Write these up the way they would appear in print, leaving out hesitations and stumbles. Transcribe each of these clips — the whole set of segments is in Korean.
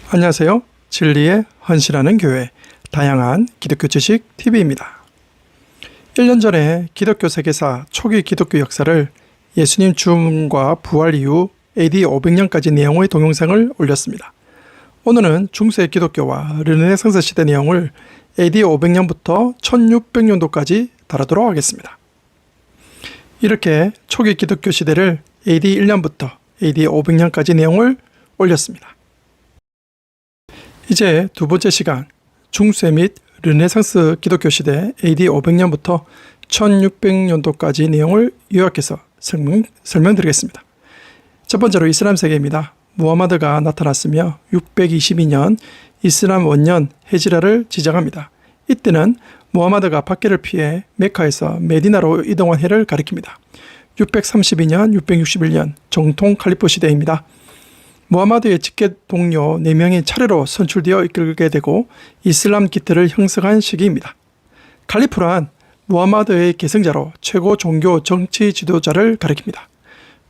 안녕하세요. 진리에 헌신하는 교회 다양한 기독교 지식 TV입니다. 1년 전에 기독교 세계사 초기 기독교 역사를 예수님 죽음과 부활 이후 AD 500년까지 내용의 동영상을 올렸습니다. 오늘은 중세 기독교와 르네상스 시대 내용을 AD 500년부터 1600년도까지 다루도록 하겠습니다. 이렇게 초기 기독교 시대를 AD 1년부터 AD 500년까지 내용을 올렸습니다. 이제 두 번째 시간, 중세 및 르네상스 기독교 시대 AD 500년부터 1600년도까지 내용을 요약해서 설명드리겠습니다. 첫 번째로 이슬람 세계입니다. 무하마드가 나타났으며 622년 이슬람 원년 헤지라를 지정합니다. 이때는 무하마드가 박해를 피해 메카에서 메디나로 이동한 해를 가리킵니다. 632년, 661년 정통 칼리프 시대입니다. 무하마드의 직계 동료 4명이 차례로 선출되어 이끌게 되고 이슬람 기틀을 형성한 시기입니다. 칼리프란 무하마드의 계승자로 최고 종교 정치 지도자를 가리킵니다.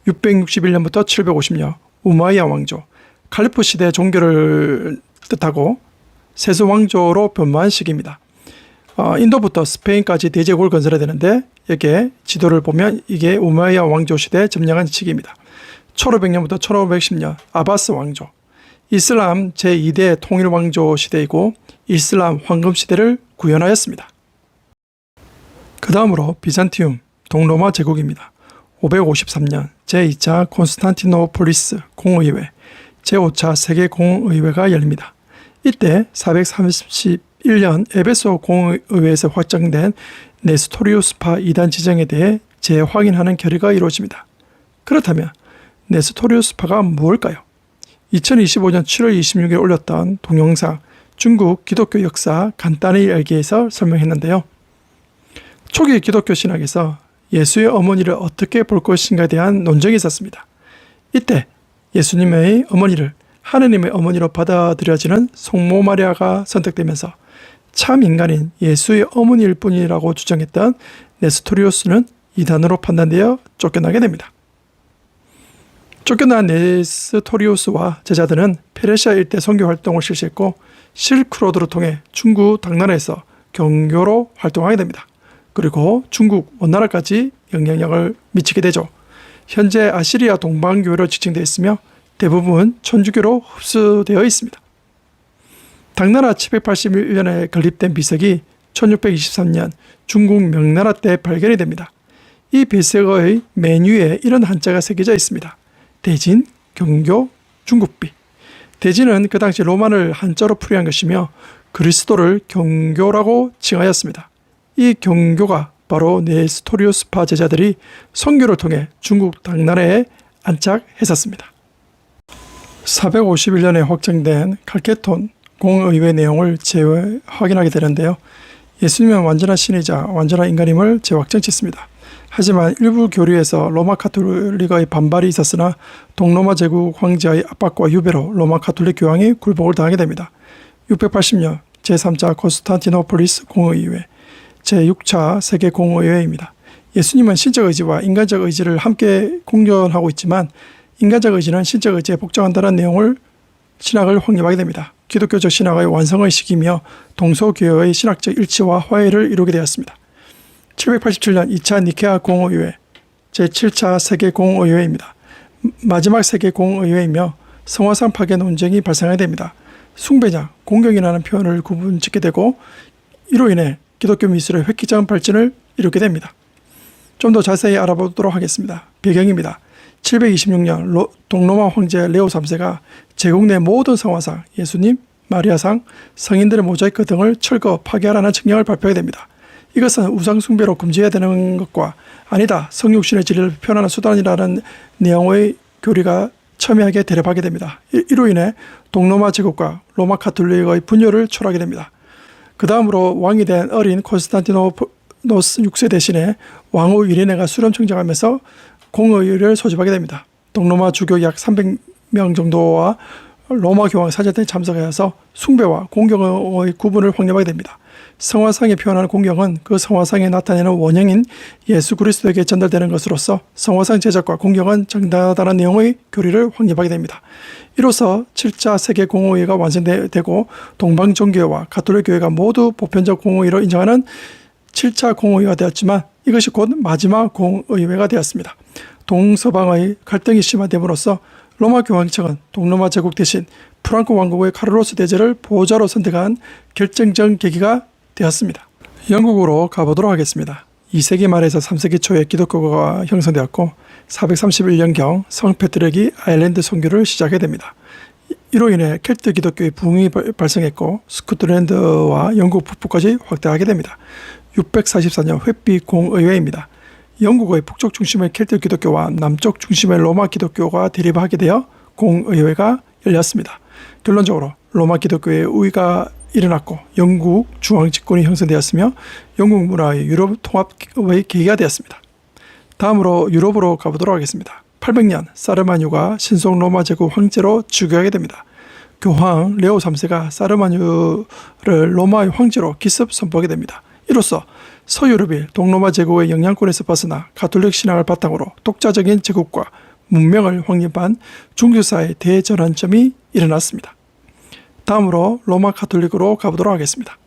661년부터 750년 우마이야 왕조, 칼리프 시대 종교를 뜻하고 세수 왕조로 변모한 시기입니다. 인도부터 스페인까지 대제국을 건설해야 되는데 여기에 지도를 보면 이게 우마이야 왕조 시대에 점령한 시기입니다. 1500년부터 1510년 아바스 왕조, 이슬람 제2대 통일왕조 시대이고 이슬람 황금시대를 구현하였습니다. 그 다음으로 비잔티움 동로마 제국입니다. 553년 제2차 콘스탄티노폴리스 공의회, 제5차 세계공의회가 열립니다. 이때 431년 에베소 공의회에서 확정된 네스토리우스파 이단 지정에 대해 재확인하는 결의가 이루어집니다. 그렇다면 네스토리우스파가 무엇일까요? 2025년 7월 26일 올렸던 동영상 중국 기독교 역사 간단히 알기에서 설명했는데요. 초기 기독교 신학에서 예수의 어머니를 어떻게 볼 것인가에 대한 논쟁이 있었습니다. 이때 예수님의 어머니를 하느님의 어머니로 받아들여지는 성모 마리아가 선택되면서 참 인간인 예수의 어머니일 뿐이라고 주장했던 네스토리우스는 이단으로 판단되어 쫓겨나게 됩니다. 쫓겨난 네스토리우스와 제자들은 페르시아 일대 선교 활동을 실시했고 실크로드를 통해 중국 당나라에서 경교로 활동하게 됩니다. 그리고 중국 원나라까지 영향력을 미치게 되죠. 현재 아시리아 동방교회로 지칭되어 있으며 대부분 천주교로 흡수되어 있습니다. 당나라 781년에 건립된 비석이 1623년 중국 명나라 때 발견이 됩니다. 이 비석의 맨 위에 이런 한자가 새겨져 있습니다. 대진, 경교, 중국비. 대진은 그 당시 로마를 한자로 풀이한 것이며 그리스도를 경교라고 칭하였습니다. 이 경교가 바로 네스토리우스파 제자들이 선교를 통해 중국 당나라에 안착했었습니다. 451년에 확정된 칼케톤 공의회 내용을 재확인하게 되는데요. 예수님은 완전한 신이자 완전한 인간임을 재확정짓습니다. 하지만 일부 교리에서 로마 가톨릭의 반발이 있었으나 동로마 제국 황제의 압박과 유배로 로마 가톨릭 교황이 굴복을 당하게 됩니다. 680년 제3차 콘스탄티노폴리스 공의회, 제6차 세계공의회입니다. 예수님은 신적 의지와 인간적 의지를 함께 공존하고 있지만 인간적 의지는 신적 의지에 복종한다는 내용을 신학을 확립하게 됩니다. 기독교적 신학의 완성의 시기며 동서교회의 신학적 일치와 화해를 이루게 되었습니다. 787년 2차 니케아 공의회, 제7차 세계공의회입니다. 마지막 세계공의회이며 성화상 파괴 논쟁이 발생하게 됩니다. 숭배냐, 공경이라는 표현을 구분짓게 되고 이로 인해 기독교 미술의 획기적인 발전을 이루게 됩니다. 좀 더 자세히 알아보도록 하겠습니다. 배경입니다. 726년 동로마 황제 레오 3세가 제국 내 모든 성화상, 예수님, 마리아상, 성인들의 모자이크 등을 철거, 파괴하라는 칙령을 발표하게 됩니다. 이것은 우상 숭배로 금지해야 되는 것과 아니다, 성육신의 진리를 표현하는 수단이라는 내용의 교리가 첨예하게 대립하게 됩니다. 이로 인해 동로마 제국과 로마 가톨릭의 분열을 초래하게 됩니다. 그 다음으로 왕이 된 어린 콘스탄티노스 6세 대신에 왕후 이레네가 수렴 청정하면서 공의회를 소집하게 됩니다. 동로마 주교 약 300명 정도와 로마 교황 사제들이 참석하여서 숭배와 공경의 구분을 확립하게 됩니다. 성화상에 표현하는 공경은 그 성화상에 나타내는 원형인 예수 그리스도에게 전달되는 것으로서 성화상 제작과 공경은 정다단한 내용의 교리를 확립하게 됩니다. 이로써 7차 세계 공의회가 완성되고 동방 종교회와 가톨릭 교회가 모두 보편적 공의회로 인정하는 7차 공의회가 되었지만 이것이 곧 마지막 공의회가 되었습니다. 동서방의 갈등이 심화됨으로써 로마 교황청은 동로마 제국 대신 프랑크 왕국의 카를로스 대제를 보호자로 선택한 결정적 계기가 되었습니다. 영국으로 가보도록 하겠습니다. 2세기 말에서 3세기 초에 기독교가 형성되었고 431년경 성 페트렉이 아일랜드 선교를 시작하게 됩니다. 이로 인해 켈트 기독교의 부흥이 발생했고 스코틀랜드와 영국 북부까지 확대하게 됩니다. 644년 회비 공의회입니다. 영국의 북쪽 중심의 켈트 기독교와 남쪽 중심의 로마 기독교가 대립하게 되어 공의회가 열렸습니다. 결론적으로 로마 기독교의 우위가 일어났고 영국 중앙 집권이 형성되었으며 영국 문화의 유럽 통합의 계기가 되었습니다. 다음으로 유럽으로 가보도록 하겠습니다. 800년 사르마뉴가 신속 로마 제국 황제로 즉위하게 됩니다. 교황 레오 3세가 사르마뉴를 로마의 황제로 기습 선포하게 됩니다. 이로써 서유럽이 동로마 제국의 영향권에서 벗어나 가톨릭 신앙을 바탕으로 독자적인 제국과 문명을 확립한 종교사의 대전환점이 일어났습니다. 다음으로 로마 가톨릭으로 가보도록 하겠습니다.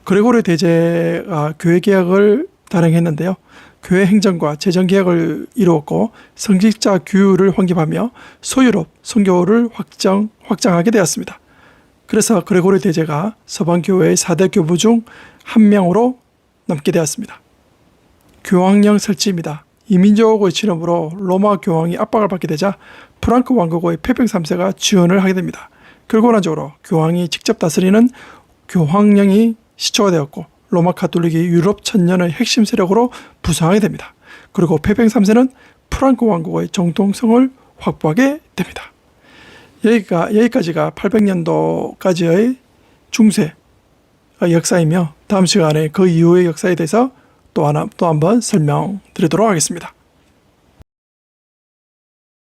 그레고리 대제가 교회 개혁을 단행했는데요. 교회 행정과 재정 개혁을 이루었고 성직자 규율을 확립하며 소유럽 선교를 확장하게 되었습니다. 그래서 그레고리 대제가 서방 교회의 4대 교부 중 한 명으로 남게 되었습니다. 교황령 설치입니다. 이민족의 침범으로 로마 교황이 압박을 받게 되자 프랑크 왕국의 페펙 3세가 지원을 하게 됩니다. 결과론적으로 교황이 직접 다스리는 교황령이 시초가 되었고 로마 가톨릭이 유럽 천년의 핵심 세력으로 부상하게 됩니다. 그리고 페펙 3세는 프랑크 왕국의 정통성을 확보하게 됩니다. 여기까지가 800년도까지의 중세 역사이며 다음 시간에 그 이후의 역사에 대해서 또 한 번 설명드리도록 하겠습니다.